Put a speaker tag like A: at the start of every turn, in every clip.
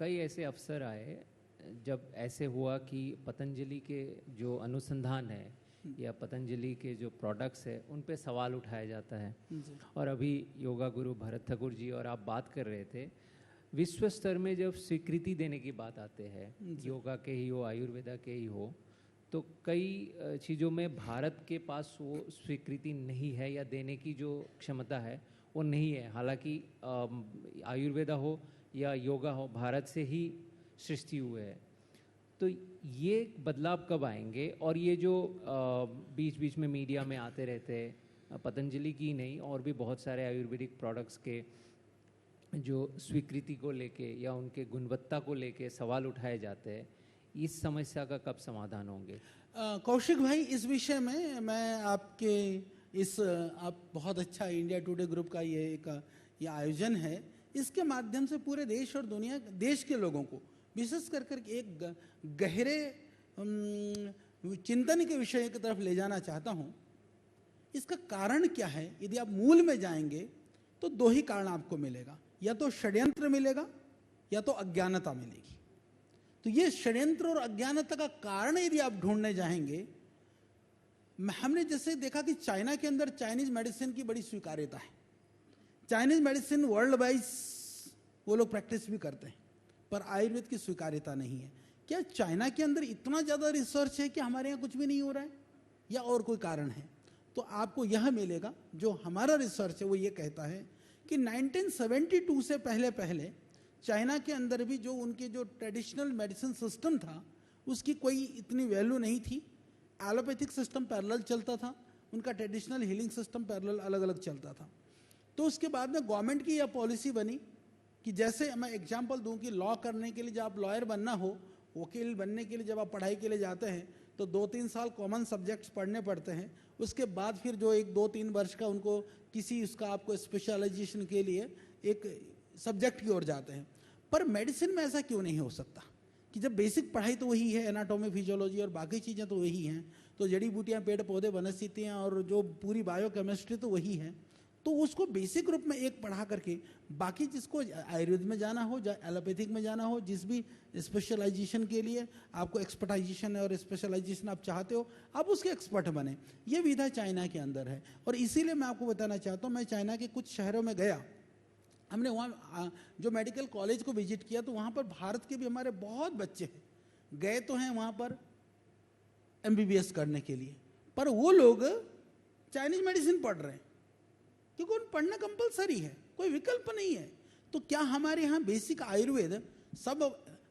A: कई ऐसे अवसर आए जब ऐसे हुआ कि पतंजलि के जो अनुसंधान है या पतंजलि के जो प्रोडक्ट्स है उन पे सवाल उठाया जाता है। और अभी योगा गुरु भरत ठाकुर जी और आप बात कर रहे थे, विश्व स्तर में जब स्वीकृति देने की बात आते हैं, योगा के ही हो आयुर्वेदा के ही हो, तो कई चीज़ों में भारत के पास वो स्वीकृति नहीं है या देने की जो क्षमता है वो नहीं है। हालांकि आयुर्वेदा हो या योगा हो भारत से ही सृष्टि हुए है। तो ये बदलाव कब आएंगे? और ये जो बीच बीच में मीडिया में आते रहते हैं, पतंजलि की नहीं और भी बहुत सारे आयुर्वेदिक प्रोडक्ट्स के जो स्वीकृति को लेके या उनके गुणवत्ता को लेके सवाल उठाए जाते हैं, इस समस्या का कब समाधान होंगे?
B: कौशिक भाई, इस विषय में मैं आपके आप बहुत अच्छा इंडिया टुडे ग्रुप का ये आयोजन है, इसके माध्यम से पूरे देश और दुनिया देश के लोगों को विशेष कर एक गहरे चिंतन के विषय की तरफ ले जाना चाहता हूँ। इसका कारण क्या है? यदि आप मूल में जाएंगे तो दो ही कारण आपको मिलेगा, या तो षड्यंत्र मिलेगा या तो अज्ञानता मिलेगी। तो ये षड्यंत्र और अज्ञानता का कारण यदि आप ढूंढने जाएंगे, हमने जैसे देखा कि चाइना के अंदर चाइनीज मेडिसिन की बड़ी स्वीकार्यता है। चाइनीज मेडिसिन वर्ल्ड वाइज वो लोग प्रैक्टिस भी करते हैं, पर आयुर्वेद की स्वीकार्यता नहीं है। क्या चाइना के अंदर इतना ज़्यादा रिसर्च है कि हमारे यहाँ कुछ भी नहीं हो रहा है, या और कोई कारण है? तो आपको यह मिलेगा, जो हमारा रिसर्च है वो ये कहता है कि 1972 से पहले चाइना के अंदर भी जो उनके जो ट्रेडिशनल मेडिसिन सिस्टम था उसकी कोई इतनी वैल्यू नहीं थी। एलोपैथिक सिस्टम पैरेलल चलता था, उनका ट्रेडिशनल हीलिंग सिस्टम पैरेलल अलग अलग चलता था। तो उसके बाद में गवर्नमेंट की यह पॉलिसी बनी कि जैसे मैं एग्जांपल दूं कि लॉ करने के लिए जब आप लॉयर बनना हो, वकील बनने के लिए जब आप पढ़ाई के लिए जाते हैं तो 2-3 साल कॉमन सब्जेक्ट्स पढ़ने पड़ते हैं। उसके बाद फिर जो 1-2-3 वर्ष का उनको किसी उसका आपको स्पेशलाइजेशन के लिए एक सब्जेक्ट की ओर जाते हैं। पर मेडिसिन में ऐसा क्यों नहीं हो सकता कि जब बेसिक पढ़ाई तो वही है, एनाटॉमी फिजियोलॉजी और बाकी चीज़ें तो वही हैं, तो जड़ी बूटियाँ पेड़ पौधे वनस्पतियाँ और जो पूरी बायोकेमिस्ट्री तो वही है, तो उसको बेसिक रूप में एक पढ़ा करके बाकी जिसको आयुर्वेद में जाना हो, एलोपैथिक में जाना हो, जिस भी स्पेशलाइजेशन के लिए आपको एक्सपर्टाइजेशन और स्पेशलाइजेशन आप चाहते हो, आप उसके एक्सपर्ट बने। ये विधा चाइना के अंदर है। और इसीलिए मैं आपको बताना चाहता हूँ, मैं चाइना के कुछ शहरों में गया, हमने वहाँ जो मेडिकल कॉलेज को विजिट किया, तो वहाँ पर भारत के भी हमारे बहुत बच्चे हैं, गए तो हैं वहाँ पर MBBS करने के लिए, पर वो लोग चाइनीज मेडिसिन पढ़ रहे हैं क्योंकि उन पढ़ना कंपलसरी है, कोई विकल्प नहीं है। तो क्या हमारे यहाँ बेसिक आयुर्वेद सब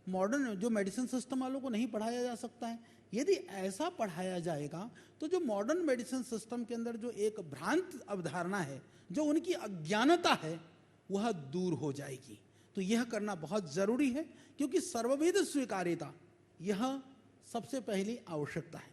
B: मॉडर्न जो मेडिसिन सिस्टम वालों को नहीं पढ़ाया जा सकता है? यदि ऐसा पढ़ाया जाएगा तो जो मॉडर्न मेडिसिन सिस्टम के अंदर जो एक भ्रांत अवधारणा है, जो उनकी अज्ञानता है, वह दूर हो जाएगी। तो यह करना बहुत जरूरी है, क्योंकि सर्वविध स्वीकार्यता यह सबसे पहली आवश्यकता है।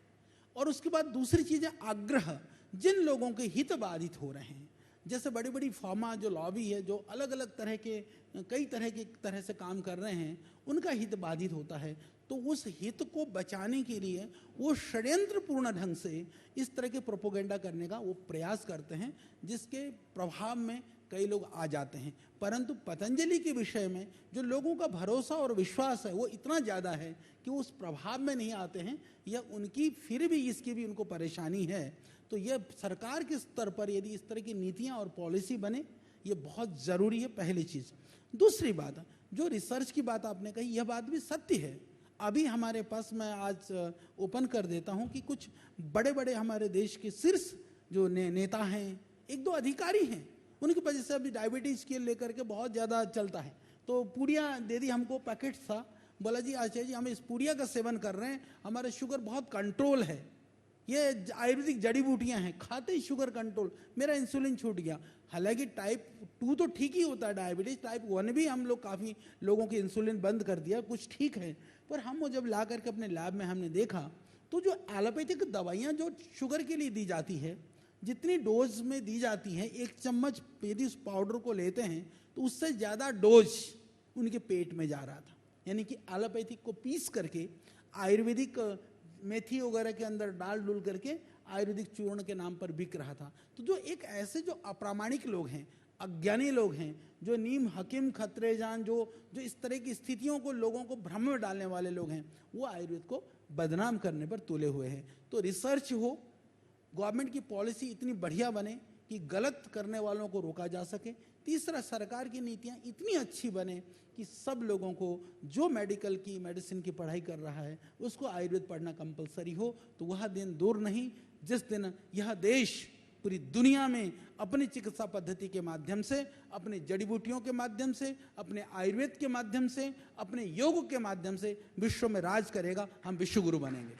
B: और उसके बाद दूसरी चीज है आग्रह। जिन लोगों के हित बाधित हो रहे हैं, जैसे बड़ी बड़ी फार्मा जो लॉबी है, जो अलग अलग तरह के कई तरह से काम कर रहे हैं, उनका हित बाधित होता है, तो उस हित को बचाने के लिए वो षड्यंत्रपूर्ण ढंग से इस तरह के प्रोपोगेंडा करने का वो प्रयास करते हैं, जिसके प्रभाव में कई लोग आ जाते हैं। परंतु पतंजलि के विषय में जो लोगों का भरोसा और विश्वास है वो इतना ज़्यादा है कि वो उस प्रभाव में नहीं आते हैं, या उनकी फिर भी इसकी भी उनको परेशानी है। तो ये सरकार के स्तर पर यदि इस तरह की नीतियाँ और पॉलिसी बने, ये बहुत ज़रूरी है, पहली चीज़। दूसरी बात, जो रिसर्च की बात आपने कही, यह बात भी सत्य है। अभी हमारे पास, मैं आज ओपन कर देता हूँ कि कुछ बड़े बड़े हमारे देश के शीर्ष जो नेता हैं, 1-2 अधिकारी हैं, उनकी वजह से अभी डायबिटीज़ के लेकर के बहुत ज़्यादा चलता है। तो पूड़ियाँ दे दी हमको, पैकेट्स था, बोला जी आचार्य जी हम इस पूड़िया का सेवन कर रहे हैं, हमारे शुगर बहुत कंट्रोल है, ये आयुर्वेदिक जड़ी बूटियाँ हैं, खाते ही शुगर कंट्रोल, मेरा इंसुलिन छूट गया। हालांकि टाइप 2 तो ठीक ही होता है डायबिटीज़, टाइप 1 भी हम लोग काफ़ी लोगों की इंसुलिन बंद कर दिया, कुछ ठीक है। पर हम वो जब ला करके अपने लैब में हमने देखा, तो जो एलोपैथिक दवाइयाँ जो शुगर के लिए दी जाती है, जितनी डोज में दी जाती है, 1 चम्मच यदि उस पाउडर को लेते हैं तो उससे ज़्यादा डोज उनके पेट में जा रहा था। यानी कि एलोपैथिक को पीस करके आयुर्वेदिक मेथी वगैरह के अंदर डाल करके आयुर्वेदिक चूर्ण के नाम पर बिक रहा था। तो जो एक ऐसे जो अप्रामाणिक लोग हैं, अज्ञानी लोग हैं, जो नीम हकीम खतरे जान, जो इस तरह की स्थितियों को लोगों को भ्रम में डालने वाले लोग हैं, वो आयुर्वेद को बदनाम करने पर तुले हुए हैं। तो रिसर्च हो, गवर्नमेंट की पॉलिसी इतनी बढ़िया बने कि गलत करने वालों को रोका जा सके। तीसरा, सरकार की नीतियां इतनी अच्छी बने कि सब लोगों को जो मेडिसिन की पढ़ाई कर रहा है उसको आयुर्वेद पढ़ना कंपलसरी हो। तो वह दिन दूर नहीं जिस दिन यह देश पूरी दुनिया में अपनी चिकित्सा पद्धति के माध्यम से, अपने जड़ी बूटियों के माध्यम से, अपने आयुर्वेद के माध्यम से, अपने योग के माध्यम से विश्व में राज करेगा। हम विश्व गुरु बनेंगे।